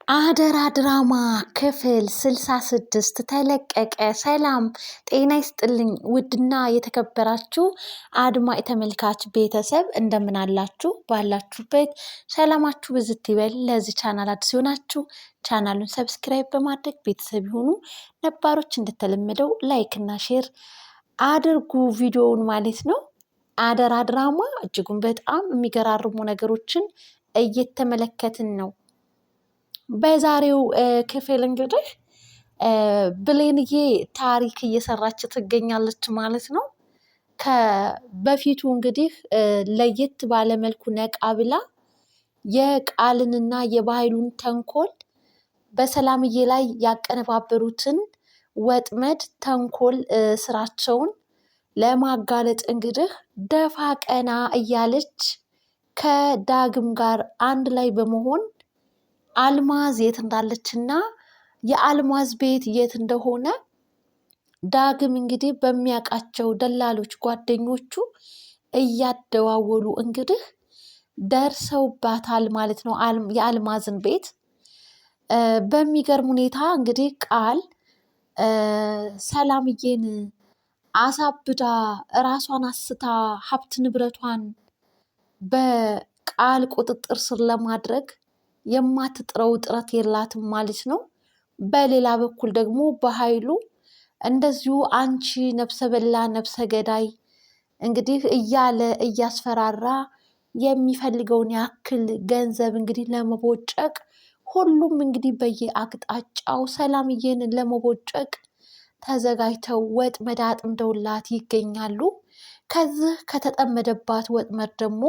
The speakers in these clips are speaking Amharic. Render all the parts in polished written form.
አደራ ድራማ ክፍል 66 ተለቀቀ። ሰላም ጤና ይስጥልኝ። ውድና የተከበራችሁ አድማጭ ተመልካች ቤተሰብ እንደምን አላችሁ? ባላችሁበት ሰላማችሁ ብዝት ይበል። ለዚህ ቻናል አዲስ ሲሆናችሁ ቻናሉን ሰብስክራይብ በማድረግ ቤተሰብ ይሁኑ። ነባሮች እንደተለመደው ላይክ እና ሼር አድርጉ ቪዲዮውን ማለት ነው። አደራ ድራማ እጅጉን በጣም የሚገራርሙ ነገሮችን እየተመለከትን ነው። በዛሬው ክፍል እንግዲህ ብሌንዬ ታሪክ እየሰራች ትገኛለች ማለት ነው። ከበፊቱ እንግዲህ ለየት ባለመልኩ ነቃ ብላ የቃልንና የባህሉን ተንኮል በሰላምዬ ላይ ያቀነባበሩትን ወጥመድ ተንኮል ስራቸውን ለማጋለጥ እንግዲህ ደፋ ቀና እያለች ከዳግም ጋር አንድ ላይ በመሆን አልማዝ የት እንዳለችና የአልማዝ ቤት የት እንደሆነ ዳግም እንግዲህ በሚያውቃቸው ደላሎች ጓደኞቹ እያደዋወሉ እንግዲህ ደርሰውባታል ማለት ነው። የአልማዝን ቤት በሚገርም ሁኔታ እንግዲህ ቃል ሰላምዬን አሳብዳ ራሷን አስታ ሀብት ንብረቷን በቃል ቁጥጥር ስር ለማድረግ የማትጥረው ጥረት የላትም ማለት ነው። በሌላ በኩል ደግሞ በኃይሉ እንደዚሁ አንቺ ነፍሰ በላ ነፍሰ ገዳይ እንግዲህ እያለ እያስፈራራ የሚፈልገውን ያክል ገንዘብ እንግዲህ ለመቦጨቅ ሁሉም እንግዲህ በየአቅጣጫው ሰላምዬን ለመቦጨቅ ተዘጋጅተው ወጥመድ አጥምደውላት ይገኛሉ። ከዚህ ከተጠመደባት ወጥመድ ደግሞ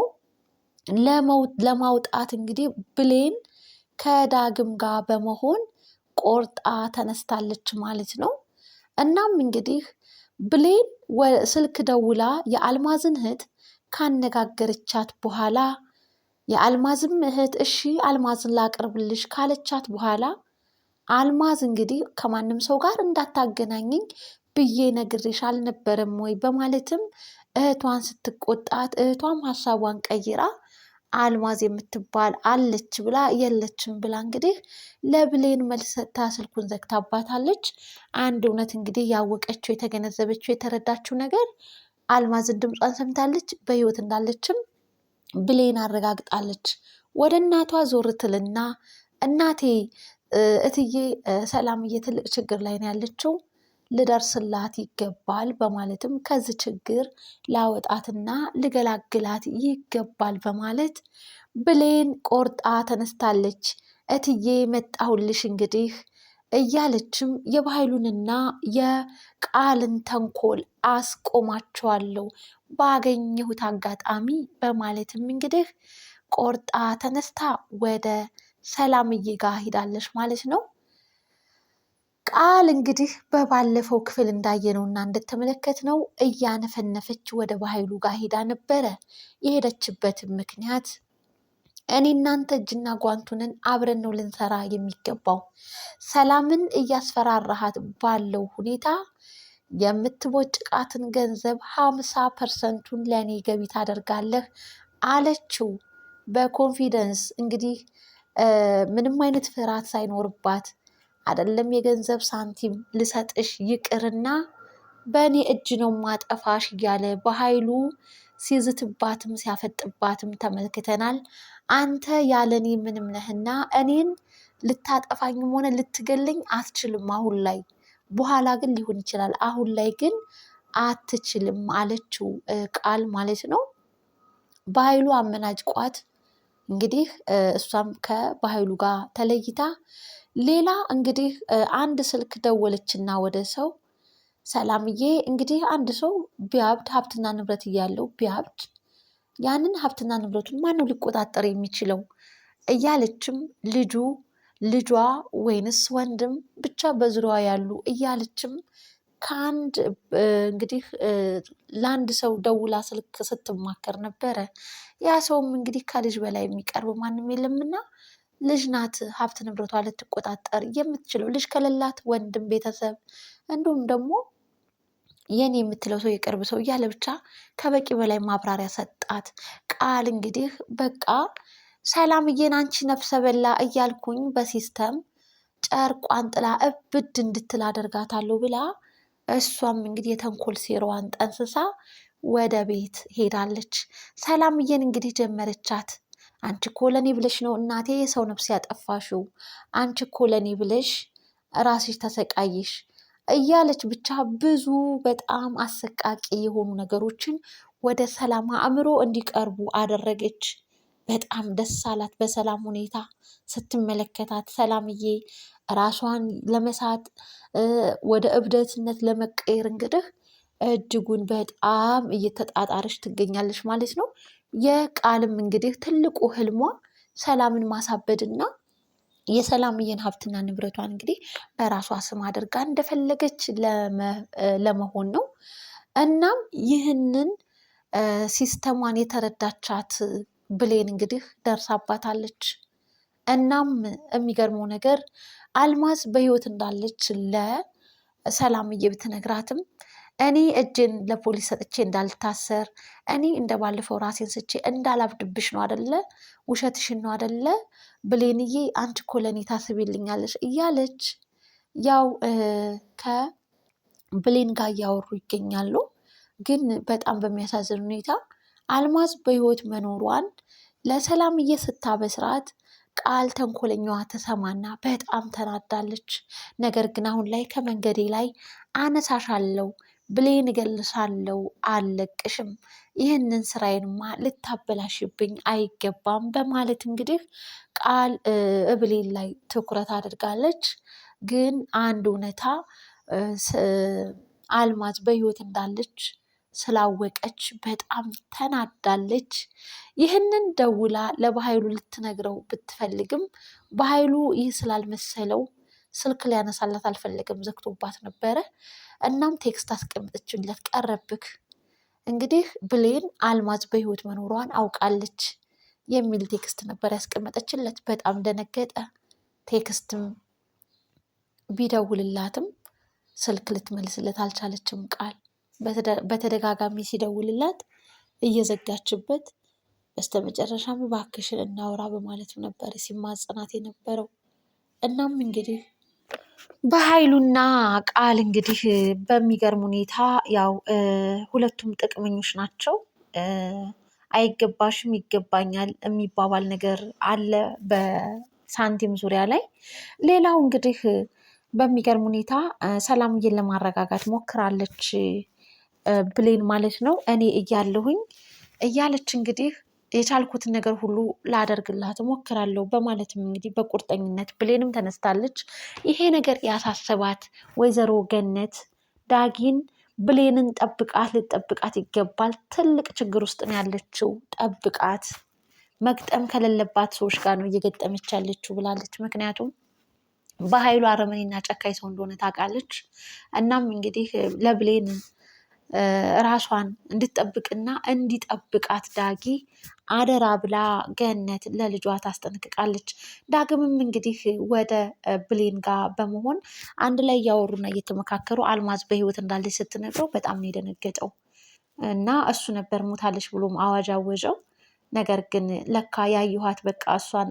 ለማውጣት እንግዲህ ብሌን ከዳግም ጋር በመሆን ቆርጣ ተነስታለች ማለት ነው። እናም እንግዲህ ብሌን ስልክ ደውላ የአልማዝን እህት ካነጋገረቻት በኋላ የአልማዝም እህት እሺ አልማዝን ላቅርብልሽ ካለቻት በኋላ አልማዝ እንግዲህ ከማንም ሰው ጋር እንዳታገናኘኝ ብዬ ነግሬሽ አልነበረም ወይ በማለትም እህቷን ስትቆጣት እህቷም ሀሳቧን ቀይራ አልማዝ የምትባል አለች ብላ የለችም ብላ እንግዲህ ለብሌን መልስ ሰጥታ ስልኩን ዘግታባታለች። አንድ እውነት እንግዲህ ያወቀችው የተገነዘበችው የተረዳችው ነገር አልማዝን ድምጿን ሰምታለች፣ በህይወት እንዳለችም ብሌን አረጋግጣለች። ወደ እናቷ ዞር ትልና እናቴ እትዬ ሰላምዬ ትልቅ ችግር ላይ ነው ያለችው፣ ልደርስላት ይገባል በማለትም ከዚህ ችግር ላወጣትና ልገላግላት ይገባል በማለት ብሌን ቆርጣ ተነስታለች። እትዬ መጣሁልሽ እንግዲህ እያለችም የባህሉንና የቃልን ተንኮል አስቆማቸዋለሁ ባገኘሁት አጋጣሚ በማለትም እንግዲህ ቆርጣ ተነስታ ወደ ሰላምዬ ጋር ሂዳለች ማለት ነው። ቃል እንግዲህ በባለፈው ክፍል እንዳየነውና እንደተመለከትነው እያነፈነፈች ወደ ባህሉ ጋር ሂዳ ነበረ። የሄደችበትም ምክንያት እኔ እናንተ እጅና ጓንቱንን አብረን ነው ልንሰራ የሚገባው፣ ሰላምን እያስፈራራሃት ባለው ሁኔታ የምትቦጭቃትን ገንዘብ 50%ቱን ለእኔ ገቢ ታደርጋለህ አለችው በኮንፊደንስ እንግዲህ ምንም አይነት ፍርሃት ሳይኖርባት አይደለም የገንዘብ ሳንቲም ልሰጥሽ ይቅርና በእኔ እጅ ነው ማጠፋሽ እያለ በኃይሉ ሲዝትባትም ሲያፈጥባትም ተመልክተናል። አንተ ያለኔ ምንም ነህና እኔን ልታጠፋኝም ሆነ ልትገለኝ አትችልም አሁን ላይ፣ በኋላ ግን ሊሆን ይችላል፣ አሁን ላይ ግን አትችልም አለችው ቃል ማለት ነው። በኃይሉ አመናጭቋት እንግዲህ እሷም ከባህሉ ጋር ተለይታ ሌላ እንግዲህ አንድ ስልክ ደወለችና ወደ ሰው ሰላምዬ እንግዲህ አንድ ሰው ቢያብድ ሀብትና ንብረት እያለው ቢያብድ ያንን ሀብትና ንብረቱን ማነው ሊቆጣጠር የሚችለው እያለችም ልጇ ወይንስ ወንድም ብቻ በዙሪያዋ ያሉ እያለችም ከአንድ እንግዲህ ለአንድ ሰው ደውላ ስልክ ስትማከር ነበረ። ያ ሰውም እንግዲህ ከልጅ በላይ የሚቀርብ ማንም የለምና ልጅ ናት ሀብት ንብረቷ ልትቆጣጠር የምትችለው፣ ልጅ ከሌላት ወንድም፣ ቤተሰብ እንዲሁም ደግሞ የኔ የምትለው ሰው የቅርብ ሰው እያለ ብቻ ከበቂ በላይ ማብራሪያ ሰጣት። ቃል እንግዲህ በቃ ሰላምዬን አንቺ ነፍሰ በላ እያልኩኝ በሲስተም ጨርቋን ጥላ እብድ እንድትል አደርጋታለሁ ብላ እሷም እንግዲህ የተንኮል ሴራዋን ጠንስሳ ወደ ቤት ሄዳለች። ሰላምዬን እንግዲህ ጀመረቻት። አንቺ እኮ ለኔ ብለሽ ነው እናቴ የሰው ነፍስ ያጠፋሽው፣ አንቺ እኮ ለኔ ብለሽ ራስሽ ተሰቃይሽ እያለች ብቻ ብዙ በጣም አሰቃቂ የሆኑ ነገሮችን ወደ ሰላም አእምሮ እንዲቀርቡ አደረገች። በጣም ደስ አላት በሰላም ሁኔታ ስትመለከታት። ሰላምዬ ራሷን ለመሳት ወደ እብደትነት ለመቀየር እንግዲህ እጅጉን በጣም እየተጣጣረች ትገኛለች ማለት ነው። የቃልም እንግዲህ ትልቁ ህልሟ ሰላምን ማሳበድና የሰላምዬን ሀብትና ንብረቷን እንግዲህ በራሷ ስም አድርጋ እንደፈለገች ለመሆን ነው። እናም ይህንን ሲስተሟን የተረዳቻት ብሌን እንግዲህ ደርሳባታለች። እናም የሚገርመው ነገር አልማዝ በህይወት እንዳለች ለሰላምዬ ብትነግራትም እኔ እጄን ለፖሊስ ሰጥቼ እንዳልታሰር፣ እኔ እንደ ባለፈው ራሴን ስቼ እንዳላብድብሽ ነው አደለ? ውሸትሽን ነው አደለ? ብሌንዬ አንቺ እኮ ለእኔ ታስቢልኛለሽ እያለች ያው ከብሌን ጋር እያወሩ ይገኛሉ። ግን በጣም በሚያሳዝን ሁኔታ አልማዝ በህይወት መኖሯን ለሰላምዬ ስታበስራት ቃል ተንኮለኛዋ ተሰማና በጣም ተናዳለች። ነገር ግን አሁን ላይ ከመንገዴ ላይ አነሳሻለሁ፣ ብሌን እገልሻለሁ፣ አልለቅሽም፣ ይህንን ስራዬንማ ልታበላሽብኝ አይገባም በማለት እንግዲህ ቃል ብሌን ላይ ትኩረት አድርጋለች። ግን አንድ እውነታ አልማዝ በህይወት እንዳለች ስላወቀች በጣም ተናዳለች። ይህንን ደውላ ለበኃይሉ ልትነግረው ብትፈልግም በኃይሉ ይህ ስላልመሰለው ስልክ ሊያነሳላት አልፈለገም፣ ዘግቶባት ነበረ። እናም ቴክስት አስቀምጠችለት፣ ቀረብክ እንግዲህ ብሌን አልማዝ በህይወት መኖሯን አውቃለች የሚል ቴክስት ነበር ያስቀመጠችለት። በጣም ደነገጠ። ቴክስትም ቢደውልላትም ስልክ ልትመልስለት አልቻለችም። ቃል በተደጋጋሚ ሲደውልላት እየዘጋችበት፣ በስተመጨረሻም እባክሽን እናውራ በማለቱ ነበር ሲማጸናት የነበረው። እናም እንግዲህ በኃይሉና ቃል እንግዲህ በሚገርም ሁኔታ ያው ሁለቱም ጥቅመኞች ናቸው። አይገባሽም ይገባኛል የሚባባል ነገር አለ በሳንቲም ዙሪያ ላይ። ሌላው እንግዲህ በሚገርም ሁኔታ ሰላምዬን ለማረጋጋት ሞክራለች ብሌን ማለት ነው። እኔ እያለሁኝ እያለች እንግዲህ የቻልኩትን ነገር ሁሉ ላደርግላት ሞክራለሁ በማለትም እንግዲህ በቁርጠኝነት ብሌንም ተነስታለች። ይሄ ነገር ያሳሰባት ወይዘሮ ገነት ዳጊን ብሌንን ጠብቃት፣ ልጠብቃት ይገባል፣ ትልቅ ችግር ውስጥ ነው ያለችው፣ ጠብቃት፣ መግጠም ከሌለባት ሰዎች ጋር ነው እየገጠመች ያለችው ብላለች። ምክንያቱም በኃይሉ አረመኔና ጨካኝ ሰው እንደሆነ ታውቃለች። እናም እንግዲህ ለብሌን ራሷን እንድትጠብቅና እንዲጠብቃት ዳጊ አደራ ብላ ገነት ለልጇ ታስጠነቅቃለች። ዳግምም እንግዲህ ወደ ብሌን ጋር በመሆን አንድ ላይ እያወሩና እየተመካከሩ አልማዝ በህይወት እንዳለች ስትነግረው በጣም ነው የደነገጠው እና እሱ ነበር ሞታለች ብሎም አዋጅ አወጀው። ነገር ግን ለካ ያየኋት በቃ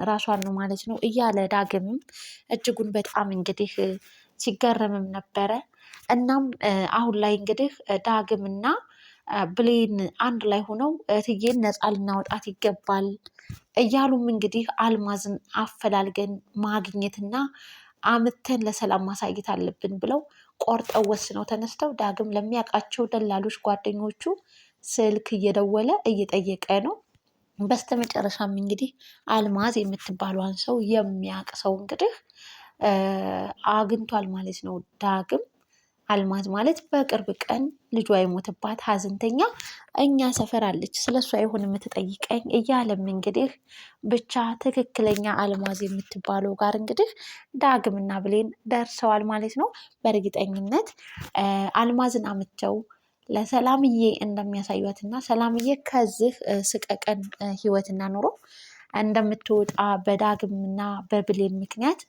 ራሷን ነው ማለት ነው እያለ ዳግምም እጅጉን በጣም እንግዲህ ሲገረምም ነበረ። እናም አሁን ላይ እንግዲህ ዳግምና ብሌን አንድ ላይ ሆነው እትዬን ነፃ ልናወጣት ይገባል እያሉም እንግዲህ አልማዝን አፈላልገን ማግኘትና አምተን ለሰላም ማሳየት አለብን ብለው ቆርጠው ወስነው ተነስተው ዳግም ለሚያውቃቸው ደላሎች ጓደኞቹ ስልክ እየደወለ እየጠየቀ ነው። በስተመጨረሻም እንግዲህ አልማዝ የምትባሏን ሰው የሚያውቅ ሰው እንግዲህ አግኝቷል ማለት ነው ዳግም። አልማዝ ማለት በቅርብ ቀን ልጇ የሞተባት ሀዘንተኛ እኛ ሰፈር አለች፣ ስለሷ ይሆን የምትጠይቀኝ እያለም እንግዲህ ብቻ ትክክለኛ አልማዝ የምትባለው ጋር እንግዲህ ዳግምና ብሌን ደርሰዋል ማለት ነው። በእርግጠኝነት አልማዝን አምተው ለሰላምዬ እንደሚያሳዩት እና ሰላምዬ ከዚህ ስቀቀን ህይወትና ኑሮ እንደምትወጣ በዳግምና በብሌን ምክንያት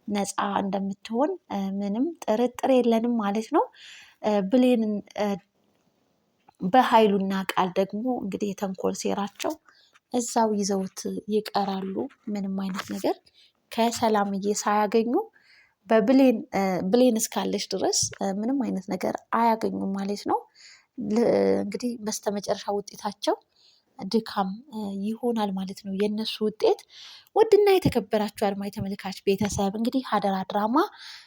ነፃ እንደምትሆን ምንም ጥርጥር የለንም ማለት ነው። ብሌንን በኃይሉና ቃል ደግሞ እንግዲህ የተንኮል ሴራቸው እዛው ይዘውት ይቀራሉ። ምንም አይነት ነገር ከሰላምዬ ሳያገኙ ብሌን እስካለች ድረስ ምንም አይነት ነገር አያገኙም ማለት ነው። እንግዲህ በስተመጨረሻ ውጤታቸው ድካም ይሆናል ማለት ነው የእነሱ ውጤት። ውድና የተከበራችሁ አድማጭ ተመልካች ቤተሰብ እንግዲህ ሀደራ ድራማ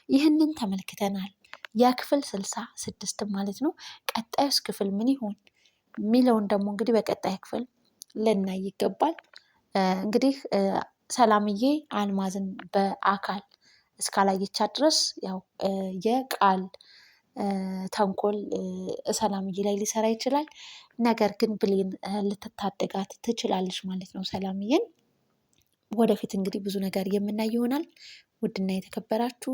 ይህንን ተመልክተናል። የክፍል 66 ማለት ነው። ቀጣዩስ ክፍል ምን ይሆን የሚለውን ደግሞ እንግዲህ በቀጣይ ክፍል ልናይ ይገባል። እንግዲህ ሰላምዬ አልማዝን በአካል እስካላየቻት ድረስ ያው የቃል ተንኮል ሰላምዬ ላይ ሊሰራ ይችላል። ነገር ግን ብሌን ልትታደጋት ትችላለች ማለት ነው ሰላምዬን። ወደፊት እንግዲህ ብዙ ነገር የምናይ ይሆናል። ውድና የተከበራችሁ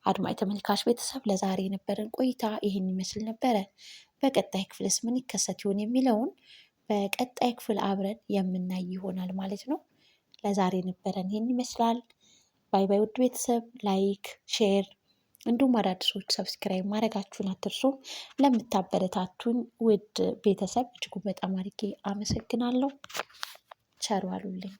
አድማጭ ተመልካች ቤተሰብ ለዛሬ የነበረን ቆይታ ይህን ይመስል ነበረ። በቀጣይ ክፍልስ ምን ይከሰት ይሆን የሚለውን በቀጣይ ክፍል አብረን የምናይ ይሆናል ማለት ነው። ለዛሬ ነበረን ይህን ይመስላል። ባይ ባይ ውድ ቤተሰብ፣ ላይክ ሼር እንዲሁም አዳዲሶች ሰብስክራይብ ማድረጋችሁን አትርሱ። ለምታበረታቱኝ ውድ ቤተሰብ እጅጉን በጣም አድርጌ አመሰግናለሁ። ቸር ዋሉልኝ።